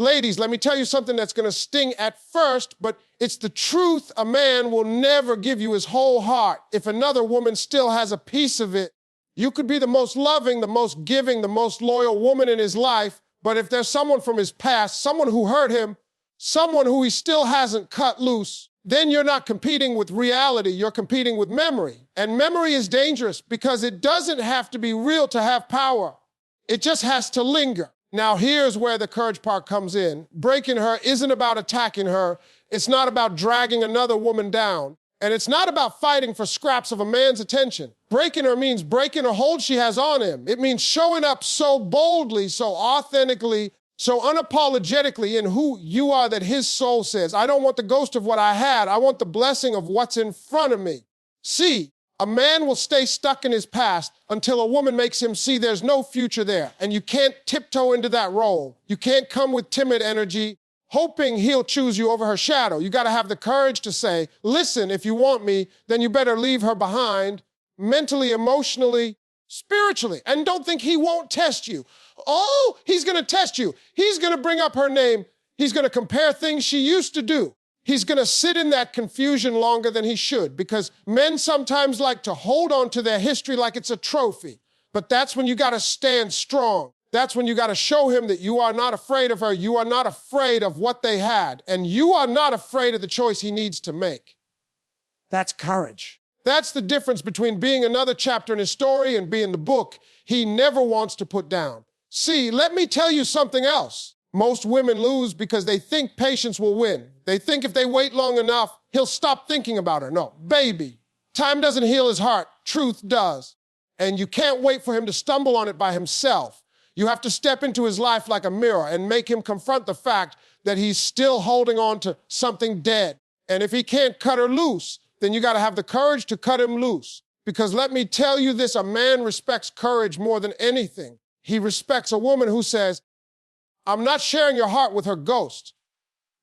Ladies, let me tell you something that's going to sting at first, but it's the truth. A man will never give you his whole heart if another woman still has a piece of it. You could be the most loving, the most giving, the most loyal woman in his life, but if there's someone from his past, someone who hurt him, someone who he still hasn't cut loose, then you're not competing with reality, you're competing with memory. And memory is dangerous because it doesn't have to be real to have power. It just has to linger. Now, here's where the courage part comes in. Breaking her isn't about attacking her. It's not about dragging another woman down. And it's not about fighting for scraps of a man's attention. Breaking her means breaking a hold she has on him. It means showing up so boldly, so authentically, so unapologetically in who you are that his soul says, I don't want the ghost of what I had. I want the blessing of what's in front of me. See, a man will stay stuck in his past until a woman makes him see there's no future there. And you can't tiptoe into that role. You can't come with timid energy, hoping he'll choose you over her shadow. You got to have the courage to say, listen, if you want me, then you better leave her behind, mentally, emotionally, spiritually. And don't think he won't test you. Oh, he's going to test you. He's going to bring up her name. He's going to compare things she used to do. He's going to sit in that confusion longer than he should, because men sometimes like to hold on to their history like it's a trophy. But that's when you got to stand strong. That's when you got to show him that you are not afraid of her. You are not afraid of what they had. And you are not afraid of the choice he needs to make. That's courage. That's the difference between being another chapter in his story and being the book he never wants to put down. See, let me tell you something else. Most women lose because they think patience will win. They think if they wait long enough, he'll stop thinking about her. No, baby, time doesn't heal his heart. Truth does. And you can't wait for him to stumble on it by himself. You have to step into his life like a mirror and make him confront the fact that he's still holding on to something dead. And if he can't cut her loose, then you got to have the courage to cut him loose. Because let me tell you this, a man respects courage more than anything. He respects a woman who says, I'm not sharing your heart with her ghost.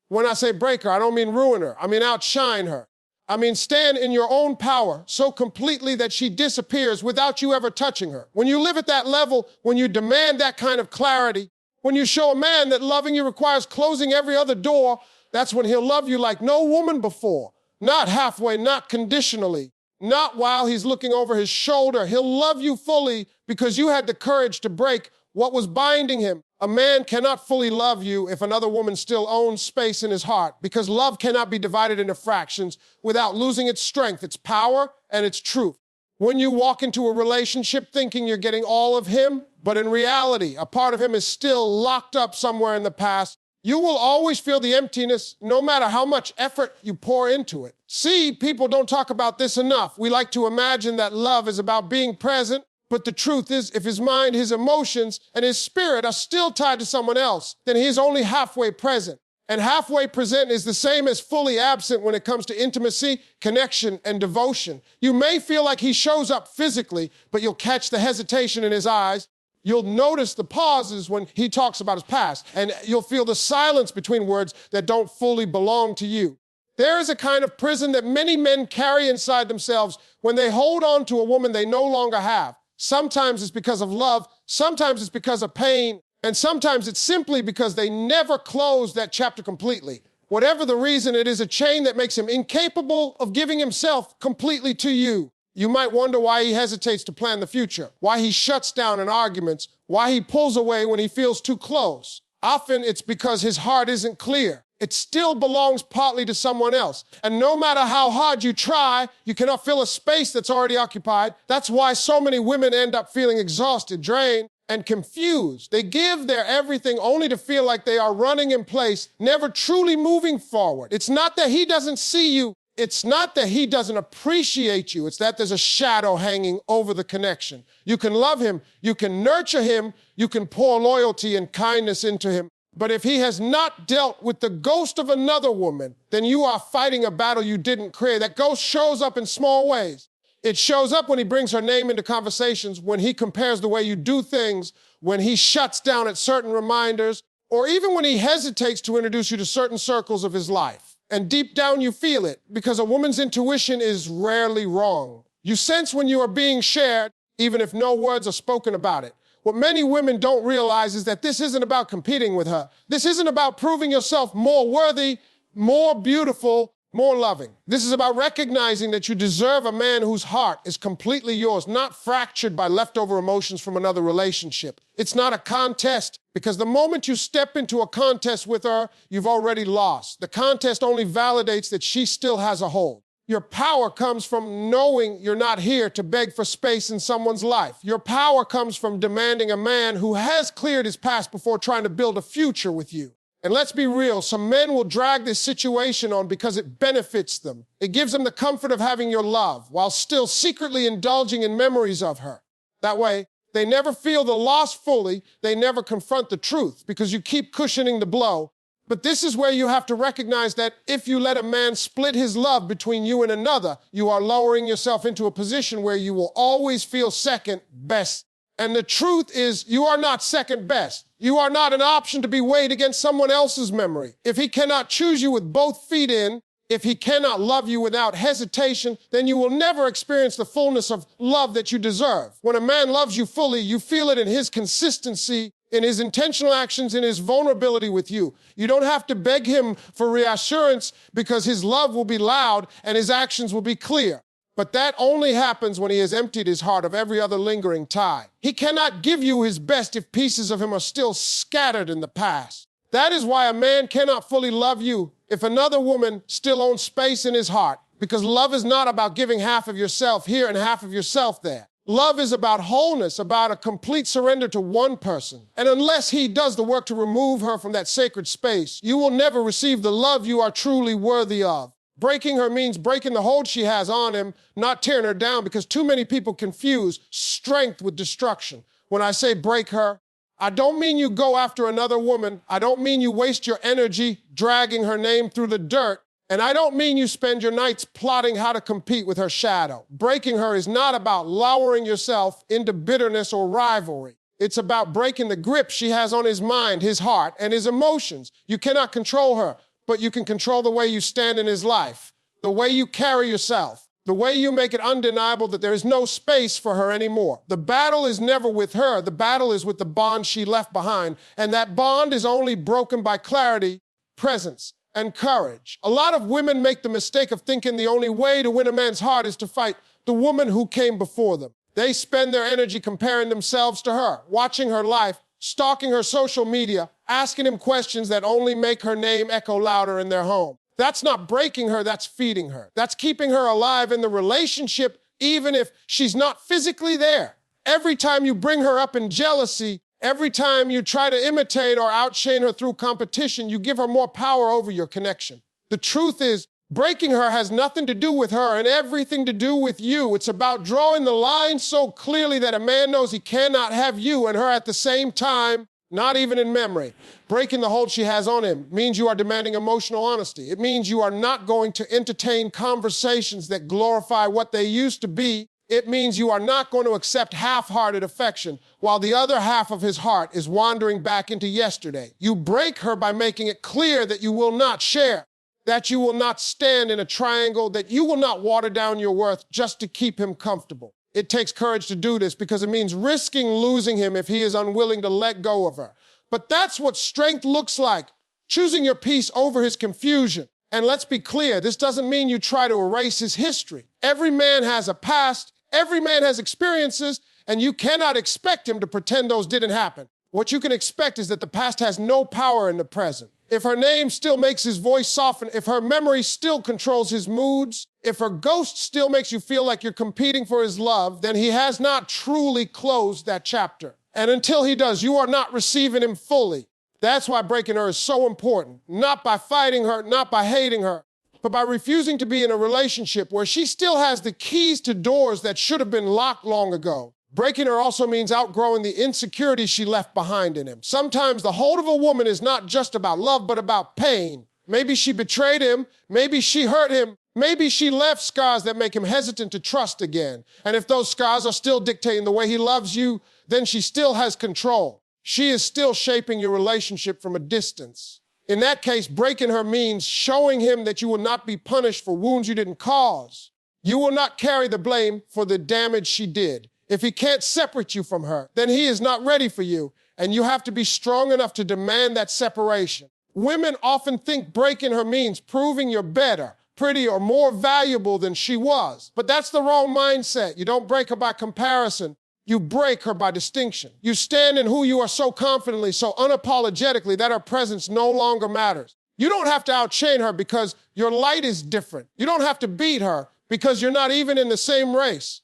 When I say break her, I don't mean ruin her. I mean outshine her. I mean stand in your own power so completely that she disappears without you ever touching her. When you live at that level, when you demand that kind of clarity, when you show a man that loving you requires closing every other door, that's when he'll love you like no woman before. Not halfway, not conditionally, not while he's looking over his shoulder. He'll love you fully because you had the courage to break what was binding him. A man cannot fully love you if another woman still owns space in his heart, because love cannot be divided into fractions without losing its strength, its power, and its truth. When you walk into a relationship thinking you're getting all of him, but in reality, a part of him is still locked up somewhere in the past, you will always feel the emptiness no matter how much effort you pour into it. See, people don't talk about this enough. We like to imagine that love is about being present, but the truth is, if his mind, his emotions, and his spirit are still tied to someone else, then he's only halfway present. And halfway present is the same as fully absent when it comes to intimacy, connection, and devotion. You may feel like he shows up physically, but you'll catch the hesitation in his eyes. You'll notice the pauses when he talks about his past, and you'll feel the silence between words that don't fully belong to you. There is a kind of prison that many men carry inside themselves when they hold on to a woman they no longer have. Sometimes it's because of love, sometimes it's because of pain, and sometimes it's simply because they never closed that chapter completely. Whatever the reason, it is a chain that makes him incapable of giving himself completely to you. You might wonder why he hesitates to plan the future, why he shuts down in arguments, why he pulls away when he feels too close. Often it's because his heart isn't clear. It still belongs partly to someone else. And no matter how hard you try, you cannot fill a space that's already occupied. That's why so many women end up feeling exhausted, drained, and confused. They give their everything only to feel like they are running in place, never truly moving forward. It's not that he doesn't see you. It's not that he doesn't appreciate you. It's that there's a shadow hanging over the connection. You can love him. You can nurture him. You can pour loyalty and kindness into him. But if he has not dealt with the ghost of another woman, then you are fighting a battle you didn't create. That ghost shows up in small ways. It shows up when he brings her name into conversations, when he compares the way you do things, when he shuts down at certain reminders, or even when he hesitates to introduce you to certain circles of his life. And deep down you feel it, because a woman's intuition is rarely wrong. You sense when you are being shared, even if no words are spoken about it. What many women don't realize is that this isn't about competing with her. This isn't about proving yourself more worthy, more beautiful, more loving. This is about recognizing that you deserve a man whose heart is completely yours, not fractured by leftover emotions from another relationship. It's not a contest, because the moment you step into a contest with her, you've already lost. The contest only validates that she still has a hold. Your power comes from knowing you're not here to beg for space in someone's life. Your power comes from demanding a man who has cleared his past before trying to build a future with you. And let's be real, some men will drag this situation on because it benefits them. It gives them the comfort of having your love while still secretly indulging in memories of her. That way, they never feel the loss fully, they never confront the truth because you keep cushioning the blow. But this is where you have to recognize that if you let a man split his love between you and another, you are lowering yourself into a position where you will always feel second best. And the truth is, you are not second best. You are not an option to be weighed against someone else's memory. If he cannot choose you with both feet in, if he cannot love you without hesitation, then you will never experience the fullness of love that you deserve. When a man loves you fully, you feel it in his consistency, in his intentional actions, in his vulnerability with you. You don't have to beg him for reassurance because his love will be loud and his actions will be clear. But that only happens when he has emptied his heart of every other lingering tie. He cannot give you his best if pieces of him are still scattered in the past. That is why a man cannot fully love you if another woman still owns space in his heart, because love is not about giving half of yourself here and half of yourself there. Love is about wholeness, about a complete surrender to one person. And unless he does the work to remove her from that sacred space, you will never receive the love you are truly worthy of. Breaking her means breaking the hold she has on him, not tearing her down, because too many people confuse strength with destruction. When I say break her, I don't mean you go after another woman. I don't mean you waste your energy dragging her name through the dirt. And I don't mean you spend your nights plotting how to compete with her shadow. Breaking her is not about lowering yourself into bitterness or rivalry. It's about breaking the grip she has on his mind, his heart, and his emotions. You cannot control her, but you can control the way you stand in his life, the way you carry yourself, the way you make it undeniable that there is no space for her anymore. The battle is never with her. The battle is with the bond she left behind. And that bond is only broken by clarity, presence, and courage. A lot of women make the mistake of thinking the only way to win a man's heart is to fight the woman who came before them. They spend their energy comparing themselves to her, watching her life, stalking her social media, asking him questions that only make her name echo louder in their home. That's not breaking her, that's feeding her. That's keeping her alive in the relationship, even if she's not physically there. Every time you bring her up in jealousy, every time you try to imitate or outshine her through competition, you give her more power over your connection. The truth is, breaking her has nothing to do with her and everything to do with you. It's about drawing the line so clearly that a man knows he cannot have you and her at the same time, not even in memory. Breaking the hold she has on him means you are demanding emotional honesty. It means you are not going to entertain conversations that glorify what they used to be. It means you are not going to accept half-hearted affection while the other half of his heart is wandering back into yesterday. You break her by making it clear that you will not share, that you will not stand in a triangle, that you will not water down your worth just to keep him comfortable. It takes courage to do this because it means risking losing him if he is unwilling to let go of her. But that's what strength looks like, choosing your peace over his confusion. And let's be clear, this doesn't mean you try to erase his history. Every man has a past, every man has experiences, and you cannot expect him to pretend those didn't happen. What you can expect is that the past has no power in the present. If her name still makes his voice soften, if her memory still controls his moods, if her ghost still makes you feel like you're competing for his love, then he has not truly closed that chapter. And until he does, you are not receiving him fully. That's why breaking her is so important. Not by fighting her, not by hating her, but by refusing to be in a relationship where she still has the keys to doors that should have been locked long ago. Breaking her also means outgrowing the insecurity she left behind in him. Sometimes the hold of a woman is not just about love, but about pain. Maybe she betrayed him. Maybe she hurt him. Maybe she left scars that make him hesitant to trust again. And if those scars are still dictating the way he loves you, then she still has control. She is still shaping your relationship from a distance. In that case, breaking her means showing him that you will not be punished for wounds you didn't cause. You will not carry the blame for the damage she did. If he can't separate you from her, then he is not ready for you, and you have to be strong enough to demand that separation. Women often think breaking her means proving you're better, prettier, or more valuable than she was. But that's the wrong mindset. You don't break her by comparison. You break her by distinction. You stand in who you are so confidently, so unapologetically, that her presence no longer matters. You don't have to outshine her because your light is different. You don't have to beat her because you're not even in the same race.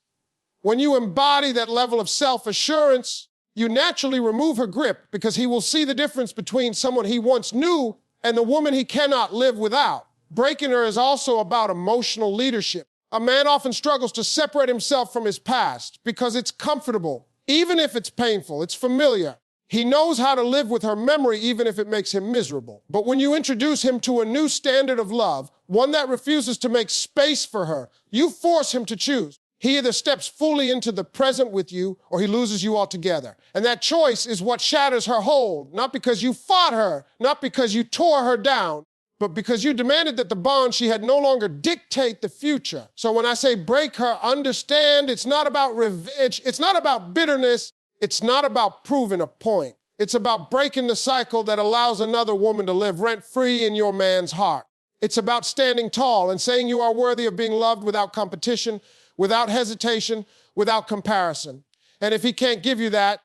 When you embody that level of self-assurance, you naturally remove her grip because he will see the difference between someone he once knew and the woman he cannot live without. Breaking her is also about emotional leadership. A man often struggles to separate himself from his past because it's comfortable, even if it's painful, it's familiar. He knows how to live with her memory even if it makes him miserable. But when you introduce him to a new standard of love, one that refuses to make space for her, you force him to choose. He either steps fully into the present with you or he loses you altogether. And that choice is what shatters her hold, not because you fought her, not because you tore her down, but because you demanded that the bond she had no longer dictate the future. So when I say break her, understand it's not about revenge, it's not about bitterness, it's not about proving a point. It's about breaking the cycle that allows another woman to live rent-free in your man's heart. It's about standing tall and saying you are worthy of being loved without competition, without hesitation, without comparison. And if he can't give you that,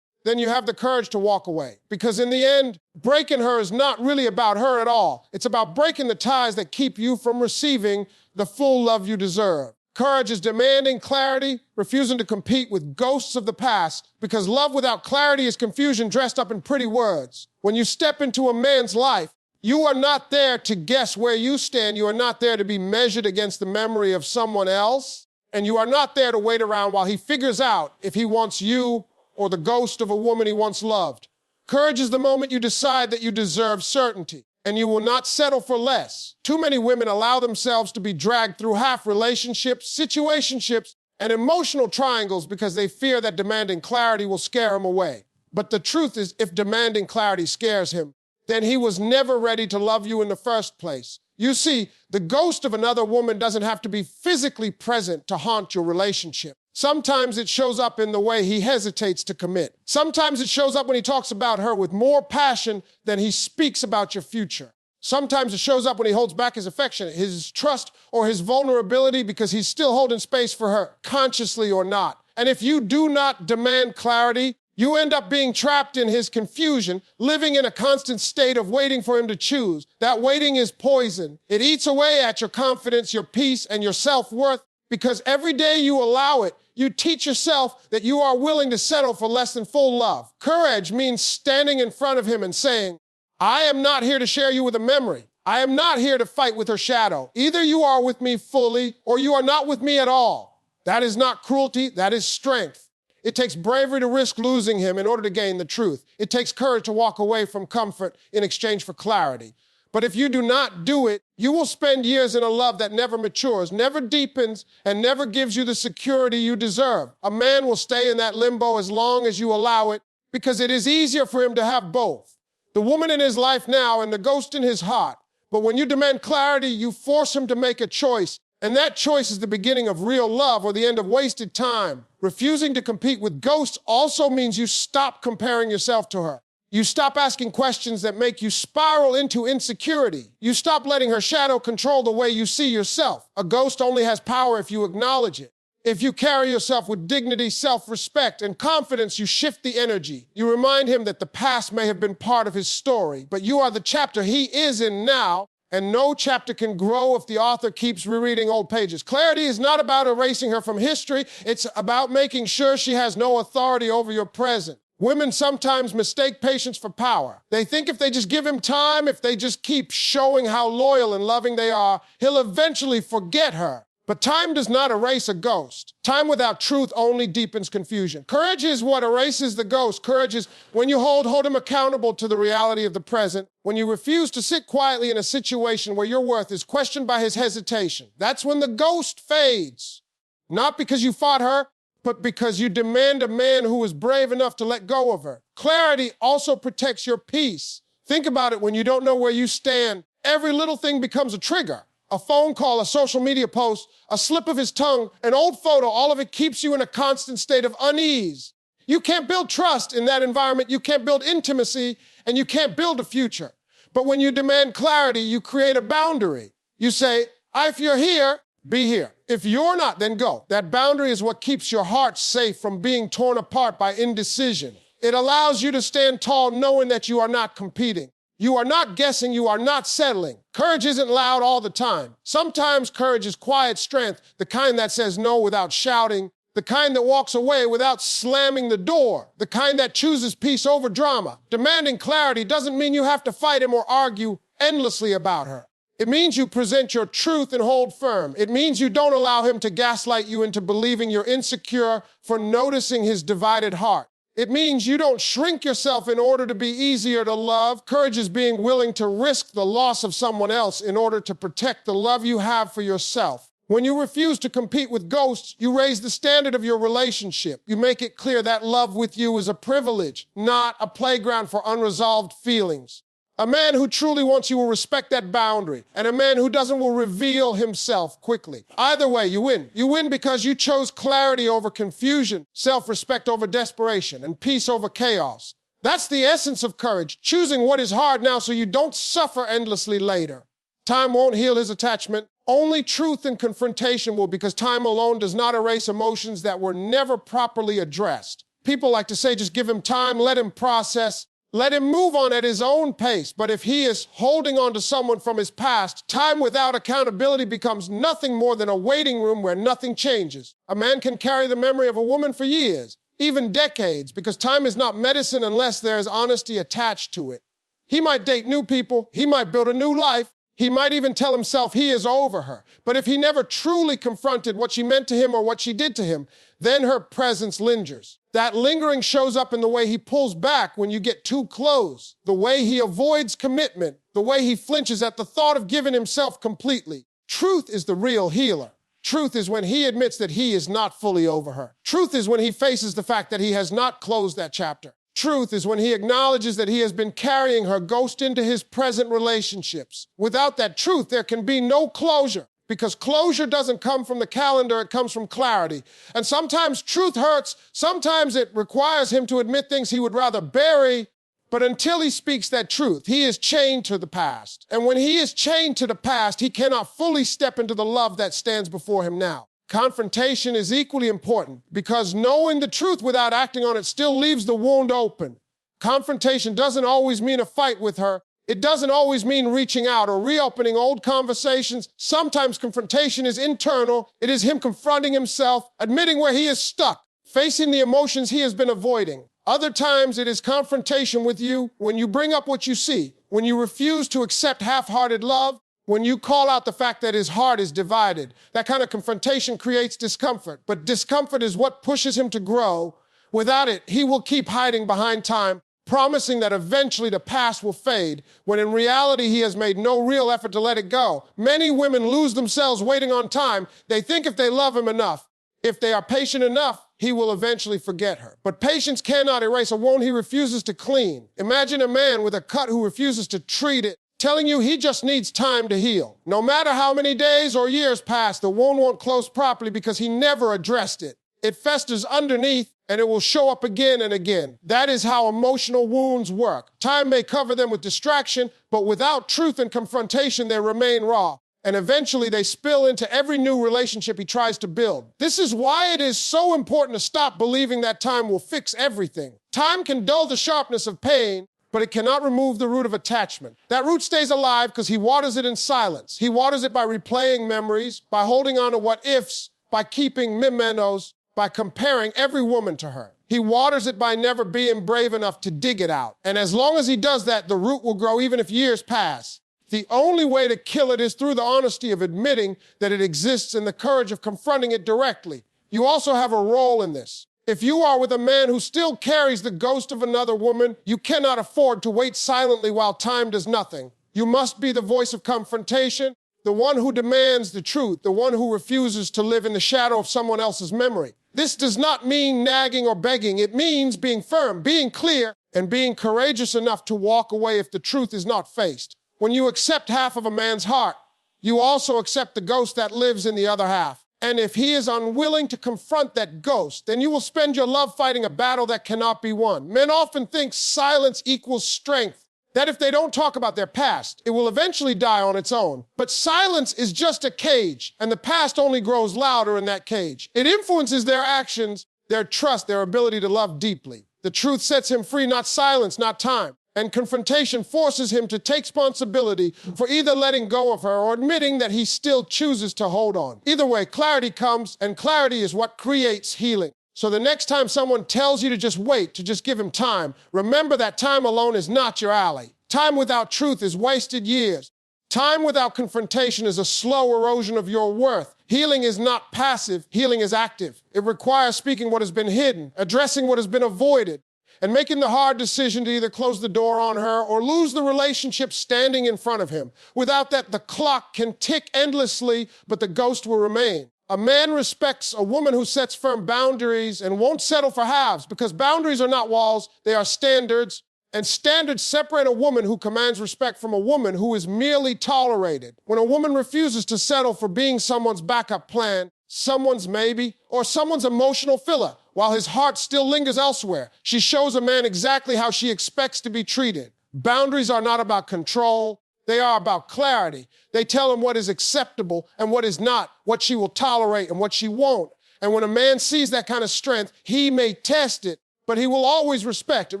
then you have the courage to walk away. Because in the end, breaking her is not really about her at all. It's about breaking the ties that keep you from receiving the full love you deserve. Courage is demanding clarity, refusing to compete with ghosts of the past, because love without clarity is confusion dressed up in pretty words. When you step into a man's life, you are not there to guess where you stand. You are not there to be measured against the memory of someone else. And you are not there to wait around while he figures out if he wants you or the ghost of a woman he once loved. Courage is the moment you decide that you deserve certainty, and you will not settle for less. Too many women allow themselves to be dragged through half relationships, situationships, and emotional triangles because they fear that demanding clarity will scare him away. But the truth is, if demanding clarity scares him, then he was never ready to love you in the first place. You see, the ghost of another woman doesn't have to be physically present to haunt your relationship. Sometimes it shows up in the way he hesitates to commit. Sometimes it shows up when he talks about her with more passion than he speaks about your future. Sometimes it shows up when he holds back his affection, his trust, or his vulnerability because he's still holding space for her, consciously or not. And if you do not demand clarity, you end up being trapped in his confusion, living in a constant state of waiting for him to choose. That waiting is poison. It eats away at your confidence, your peace, and your self-worth, because every day you allow it, you teach yourself that you are willing to settle for less than full love. Courage means standing in front of him and saying, I am not here to share you with a memory. I am not here to fight with her shadow. Either you are with me fully or you are not with me at all. That is not cruelty, that is strength. It takes bravery to risk losing him in order to gain the truth. It takes courage to walk away from comfort in exchange for clarity. But if you do not do it, you will spend years in a love that never matures, never deepens, and never gives you the security you deserve. A man will stay in that limbo as long as you allow it, because it is easier for him to have both. The woman in his life now and the ghost in his heart. But when you demand clarity, you force him to make a choice. And that choice is the beginning of real love or the end of wasted time. Refusing to compete with ghosts also means you stop comparing yourself to her. You stop asking questions that make you spiral into insecurity. You stop letting her shadow control the way you see yourself. A ghost only has power if you acknowledge it. If you carry yourself with dignity, self-respect, and confidence, you shift the energy. You remind him that the past may have been part of his story, but you are the chapter he is in now, and no chapter can grow if the author keeps rereading old pages. Clarity is not about erasing her from history. It's about making sure she has no authority over your present. Women sometimes mistake patience for power. They think if they just give him time, if they just keep showing how loyal and loving they are, he'll eventually forget her. But time does not erase a ghost. Time without truth only deepens confusion. Courage is what erases the ghost. Courage is when you hold him accountable to the reality of the present, when you refuse to sit quietly in a situation where your worth is questioned by his hesitation. That's when the ghost fades. Not because you fought her, but because you demand a man who is brave enough to let go of her. Clarity also protects your peace. Think about it when you don't know where you stand. Every little thing becomes a trigger. A phone call, a social media post, a slip of his tongue, an old photo, all of it keeps you in a constant state of unease. You can't build trust in that environment. You can't build intimacy, and you can't build a future. But when you demand clarity, you create a boundary. You say, if you're here, be here. If you're not, then go. That boundary is what keeps your heart safe from being torn apart by indecision. It allows you to stand tall knowing that you are not competing. You are not guessing, you are not settling. Courage isn't loud all the time. Sometimes courage is quiet strength, the kind that says no without shouting, the kind that walks away without slamming the door, the kind that chooses peace over drama. Demanding clarity doesn't mean you have to fight him or argue endlessly about her. It means you present your truth and hold firm. It means you don't allow him to gaslight you into believing you're insecure for noticing his divided heart. It means you don't shrink yourself in order to be easier to love. Courage is being willing to risk the loss of someone else in order to protect the love you have for yourself. When you refuse to compete with ghosts, you raise the standard of your relationship. You make it clear that love with you is a privilege, not a playground for unresolved feelings. A man who truly wants you will respect that boundary, and a man who doesn't will reveal himself quickly. Either way, you win. You win because you chose clarity over confusion, self-respect over desperation, and peace over chaos. That's the essence of courage, choosing what is hard now so you don't suffer endlessly later. Time won't heal his attachment. Only truth and confrontation will, because time alone does not erase emotions that were never properly addressed. People like to say, just give him time, let him process. Let him move on at his own pace, but if he is holding on to someone from his past, time without accountability becomes nothing more than a waiting room where nothing changes. A man can carry the memory of a woman for years, even decades, because time is not medicine unless there is honesty attached to it. He might date new people, he might build a new life, he might even tell himself he is over her. But if he never truly confronted what she meant to him or what she did to him, then her presence lingers. That lingering shows up in the way he pulls back when you get too close, the way he avoids commitment, the way he flinches at the thought of giving himself completely. Truth is the real healer. Truth is when he admits that he is not fully over her. Truth is when he faces the fact that he has not closed that chapter. Truth is when he acknowledges that he has been carrying her ghost into his present relationships. Without that truth, there can be no closure, because closure doesn't come from the calendar, it comes from clarity. And sometimes truth hurts, sometimes it requires him to admit things he would rather bury, but until he speaks that truth, he is chained to the past. And when he is chained to the past, he cannot fully step into the love that stands before him now. Confrontation is equally important, because knowing the truth without acting on it still leaves the wound open. Confrontation doesn't always mean a fight with her. It doesn't always mean reaching out or reopening old conversations. Sometimes confrontation is internal. It is him confronting himself, admitting where he is stuck, facing the emotions he has been avoiding. Other times it is confrontation with you when you bring up what you see, when you refuse to accept half-hearted love, when you call out the fact that his heart is divided. That kind of confrontation creates discomfort, but discomfort is what pushes him to grow. Without it, he will keep hiding behind time, promising that eventually the past will fade, when in reality he has made no real effort to let it go. Many women lose themselves waiting on time. They think if they love him enough, if they are patient enough, he will eventually forget her. But patience cannot erase a wound he refuses to clean. Imagine a man with a cut who refuses to treat it, telling you he just needs time to heal. No matter how many days or years pass, the wound won't close properly because he never addressed it. It festers underneath, and it will show up again and again. That is how emotional wounds work. Time may cover them with distraction, but without truth and confrontation, they remain raw. And eventually they spill into every new relationship he tries to build. This is why it is so important to stop believing that time will fix everything. Time can dull the sharpness of pain, but it cannot remove the root of attachment. That root stays alive because he waters it in silence. He waters it by replaying memories, by holding on to what-ifs, by keeping mementos, by comparing every woman to her. He waters it by never being brave enough to dig it out. And as long as he does that, the root will grow even if years pass. The only way to kill it is through the honesty of admitting that it exists and the courage of confronting it directly. You also have a role in this. If you are with a man who still carries the ghost of another woman, you cannot afford to wait silently while time does nothing. You must be the voice of confrontation, the one who demands the truth, the one who refuses to live in the shadow of someone else's memory. This does not mean nagging or begging. It means being firm, being clear, and being courageous enough to walk away if the truth is not faced. When you accept half of a man's heart, you also accept the ghost that lives in the other half. And if he is unwilling to confront that ghost, then you will spend your love fighting a battle that cannot be won. Men often think silence equals strength, that if they don't talk about their past, it will eventually die on its own. But silence is just a cage, and the past only grows louder in that cage. It influences their actions, their trust, their ability to love deeply. The truth sets him free, not silence, not time. And confrontation forces him to take responsibility for either letting go of her or admitting that he still chooses to hold on. Either way, clarity comes, and clarity is what creates healing. So the next time someone tells you to just wait, to just give him time, remember that time alone is not your ally. Time without truth is wasted years. Time without confrontation is a slow erosion of your worth. Healing is not passive, healing is active. It requires speaking what has been hidden, addressing what has been avoided, and making the hard decision to either close the door on her or lose the relationship standing in front of him. Without that, the clock can tick endlessly, but the ghost will remain. A man respects a woman who sets firm boundaries and won't settle for halves, because boundaries are not walls, they are standards. And standards separate a woman who commands respect from a woman who is merely tolerated. When a woman refuses to settle for being someone's backup plan, someone's maybe, or someone's emotional filler, while his heart still lingers elsewhere, she shows a man exactly how she expects to be treated. Boundaries are not about control, they are about clarity. They tell him what is acceptable and what is not, what she will tolerate and what she won't. And when a man sees that kind of strength, he may test it, but he will always respect it.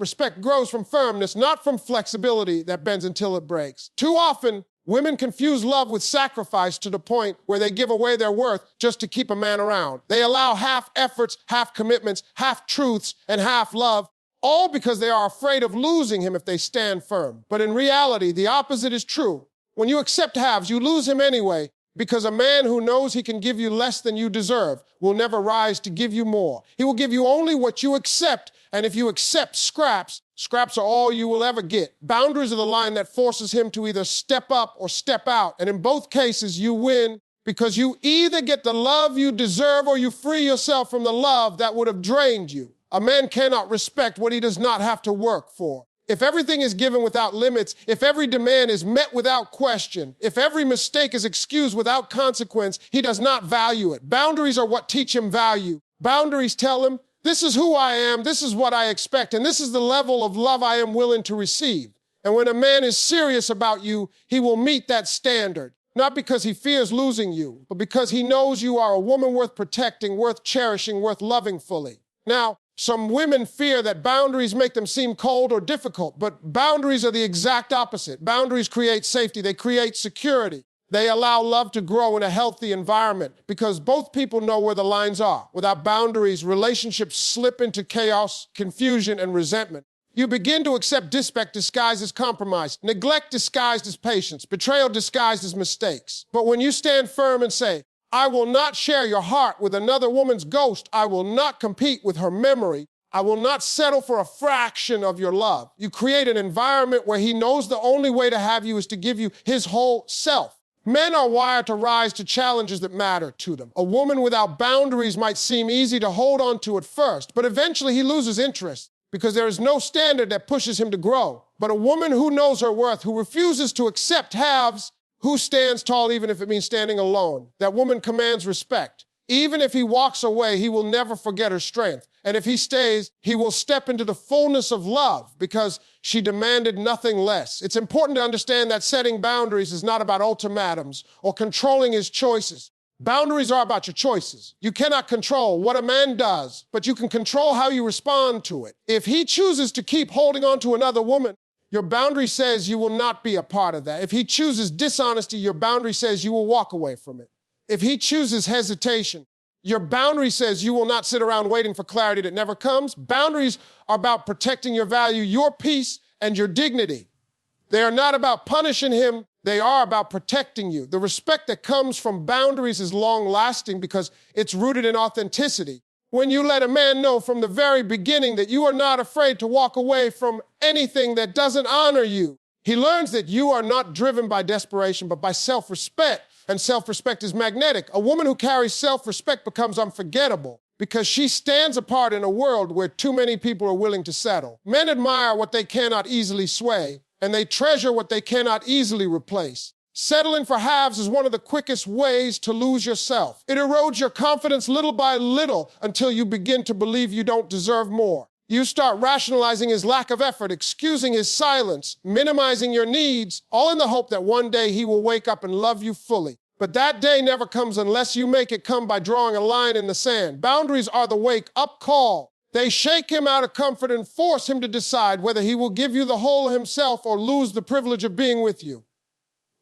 Respect grows from firmness, not from flexibility that bends until it breaks. Too often, women confuse love with sacrifice to the point where they give away their worth just to keep a man around. They allow half efforts, half commitments, half truths, and half love, all because they are afraid of losing him if they stand firm. But in reality, the opposite is true. When you accept halves, you lose him anyway, because a man who knows he can give you less than you deserve will never rise to give you more. He will give you only what you accept, and if you accept scraps, scraps are all you will ever get. Boundaries are the line that forces him to either step up or step out, and in both cases, you win, because you either get the love you deserve or you free yourself from the love that would have drained you. A man cannot respect what he does not have to work for. If everything is given without limits, if every demand is met without question, if every mistake is excused without consequence, he does not value it. Boundaries are what teach him value. Boundaries tell him, this is who I am, this is what I expect, and this is the level of love I am willing to receive. And when a man is serious about you, he will meet that standard. Not because he fears losing you, but because he knows you are a woman worth protecting, worth cherishing, worth loving fully. Now, some women fear that boundaries make them seem cold or difficult, but boundaries are the exact opposite. Boundaries create safety, they create security. They allow love to grow in a healthy environment because both people know where the lines are. Without boundaries, relationships slip into chaos, confusion, and resentment. You begin to accept disrespect disguised as compromise, neglect disguised as patience, betrayal disguised as mistakes. But when you stand firm and say, I will not share your heart with another woman's ghost. I will not compete with her memory. I will not settle for a fraction of your love. You create an environment where he knows the only way to have you is to give you his whole self. Men are wired to rise to challenges that matter to them. A woman without boundaries might seem easy to hold on to at first, but eventually he loses interest because there is no standard that pushes him to grow. But a woman who knows her worth, who refuses to accept halves, who stands tall even if it means standing alone? That woman commands respect. Even if he walks away, he will never forget her strength. And if he stays, he will step into the fullness of love because she demanded nothing less. It's important to understand that setting boundaries is not about ultimatums or controlling his choices. Boundaries are about your choices. You cannot control what a man does, but you can control how you respond to it. If he chooses to keep holding on to another woman, your boundary says you will not be a part of that. If he chooses dishonesty, your boundary says you will walk away from it. If he chooses hesitation, your boundary says you will not sit around waiting for clarity that never comes. Boundaries are about protecting your value, your peace, and your dignity. They are not about punishing him. They are about protecting you. The respect that comes from boundaries is long-lasting because it's rooted in authenticity. When you let a man know from the very beginning that you are not afraid to walk away from anything that doesn't honor you, he learns that you are not driven by desperation, but by self-respect. And self-respect is magnetic. A woman who carries self-respect becomes unforgettable because she stands apart in a world where too many people are willing to settle. Men admire what they cannot easily sway, and they treasure what they cannot easily replace. Settling for halves is one of the quickest ways to lose yourself. It erodes your confidence little by little until you begin to believe you don't deserve more. You start rationalizing his lack of effort, excusing his silence, minimizing your needs, all in the hope that one day he will wake up and love you fully. But that day never comes unless you make it come by drawing a line in the sand. Boundaries are the wake-up call. They shake him out of comfort and force him to decide whether he will give you the whole himself or lose the privilege of being with you.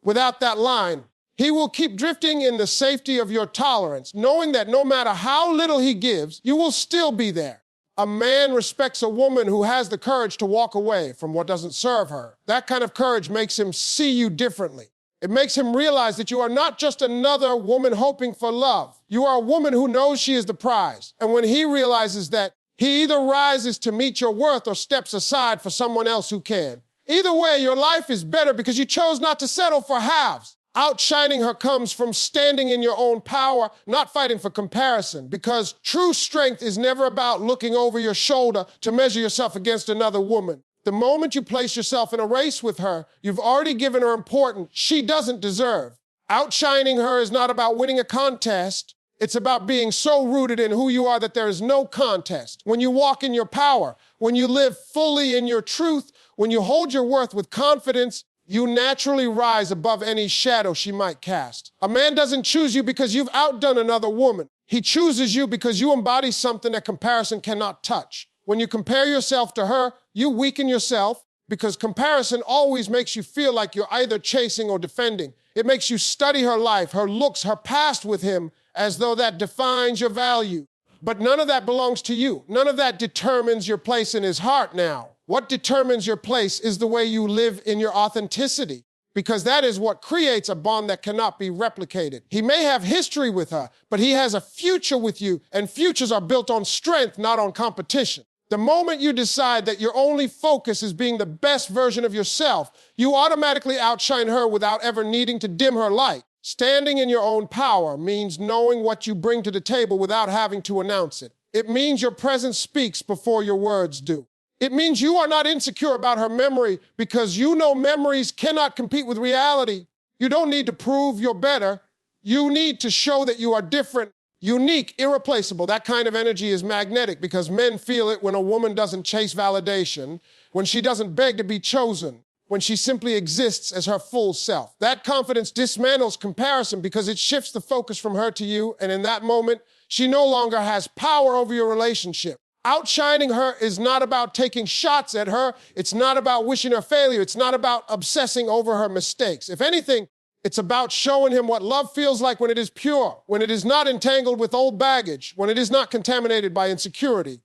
Without that line, he will keep drifting in the safety of your tolerance, knowing that no matter how little he gives, you will still be there. A man respects a woman who has the courage to walk away from what doesn't serve her. That kind of courage makes him see you differently. It makes him realize that you are not just another woman hoping for love. You are a woman who knows she is the prize. And when he realizes that, he either rises to meet your worth or steps aside for someone else who can. Either way, your life is better because you chose not to settle for halves. Outshining her comes from standing in your own power, not fighting for comparison, because true strength is never about looking over your shoulder to measure yourself against another woman. The moment you place yourself in a race with her, you've already given her importance she doesn't deserve. Outshining her is not about winning a contest. It's about being so rooted in who you are that there is no contest. When you walk in your power, when you live fully in your truth, when you hold your worth with confidence, you naturally rise above any shadow she might cast. A man doesn't choose you because you've outdone another woman. He chooses you because you embody something that comparison cannot touch. When you compare yourself to her, you weaken yourself because comparison always makes you feel like you're either chasing or defending. It makes you study her life, her looks, her past with him, as though that defines your value. But none of that belongs to you. None of that determines your place in his heart now. What determines your place is the way you live in your authenticity, because that is what creates a bond that cannot be replicated. He may have history with her, but he has a future with you, and futures are built on strength, not on competition. The moment you decide that your only focus is being the best version of yourself, you automatically outshine her without ever needing to dim her light. Standing in your own power means knowing what you bring to the table without having to announce it. It means your presence speaks before your words do. It means you are not insecure about her memory because you know memories cannot compete with reality. You don't need to prove you're better. You need to show that you are different, unique, irreplaceable. That kind of energy is magnetic because men feel it when a woman doesn't chase validation, when she doesn't beg to be chosen, when she simply exists as her full self. That confidence dismantles comparison because it shifts the focus from her to you, and in that moment, she no longer has power over your relationship. Outshining her is not about taking shots at her. It's not about wishing her failure. It's not about obsessing over her mistakes. If anything, it's about showing him what love feels like when it is pure, when it is not entangled with old baggage, when it is not contaminated by insecurity.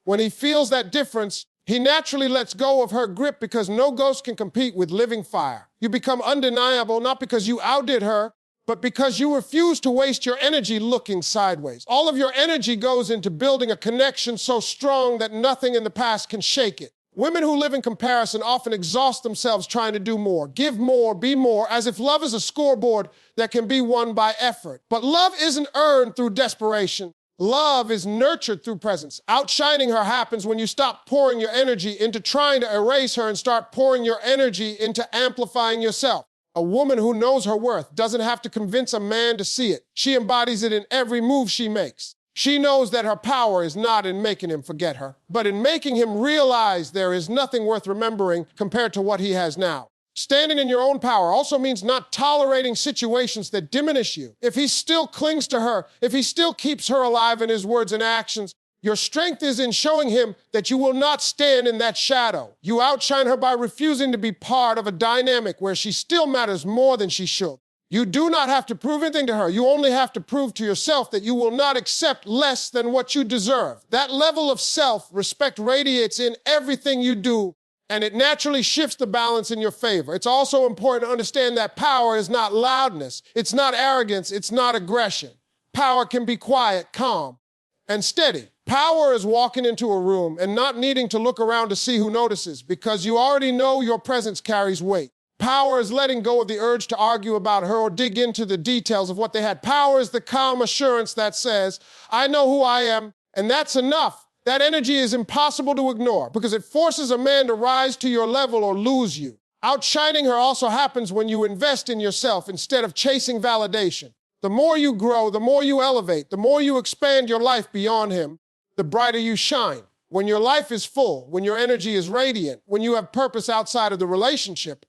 When he feels that difference, he naturally lets go of her grip because no ghost can compete with living fire. You become undeniable not because you outdid her, but because you refuse to waste your energy looking sideways. All of your energy goes into building a connection so strong that nothing in the past can shake it. Women who live in comparison often exhaust themselves trying to do more, give more, be more, as if love is a scoreboard that can be won by effort. But love isn't earned through desperation. Love is nurtured through presence. Outshining her happens when you stop pouring your energy into trying to erase her and start pouring your energy into amplifying yourself. A woman who knows her worth doesn't have to convince a man to see it. She embodies it in every move she makes. She knows that her power is not in making him forget her, but in making him realize there is nothing worth remembering compared to what he has now. Standing in your own power also means not tolerating situations that diminish you. If he still clings to her, if he still keeps her alive in his words and actions, your strength is in showing him that you will not stand in that shadow. You outshine her by refusing to be part of a dynamic where she still matters more than she should. You do not have to prove anything to her. You only have to prove to yourself that you will not accept less than what you deserve. That level of self-respect radiates in everything you do, and it naturally shifts the balance in your favor. It's also important to understand that power is not loudness. It's not arrogance. It's not aggression. Power can be quiet, calm, and steady. Power is walking into a room and not needing to look around to see who notices because you already know your presence carries weight. Power is letting go of the urge to argue about her or dig into the details of what they had. Power is the calm assurance that says, I know who I am, and that's enough. That energy is impossible to ignore because it forces a man to rise to your level or lose you. Outshining her also happens when you invest in yourself instead of chasing validation. The more you grow, the more you elevate, the more you expand your life beyond him, the brighter you shine. When your life is full, when your energy is radiant, when you have purpose outside of the relationship,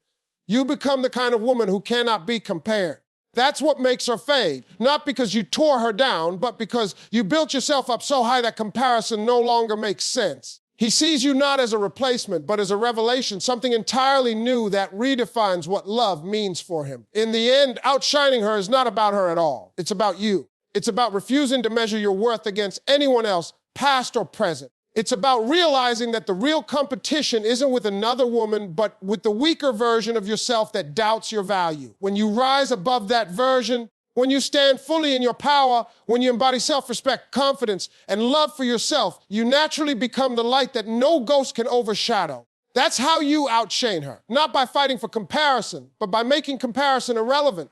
you become the kind of woman who cannot be compared. That's what makes her fade, not because you tore her down, but because you built yourself up so high that comparison no longer makes sense. He sees you not as a replacement, but as a revelation, something entirely new that redefines what love means for him. In the end, outshining her is not about her at all. It's about you. It's about refusing to measure your worth against anyone else, past or present. It's about realizing that the real competition isn't with another woman, but with the weaker version of yourself that doubts your value. When you rise above that version, when you stand fully in your power, when you embody self-respect, confidence, and love for yourself, you naturally become the light that no ghost can overshadow. That's how you outshine her, not by fighting for comparison, but by making comparison irrelevant.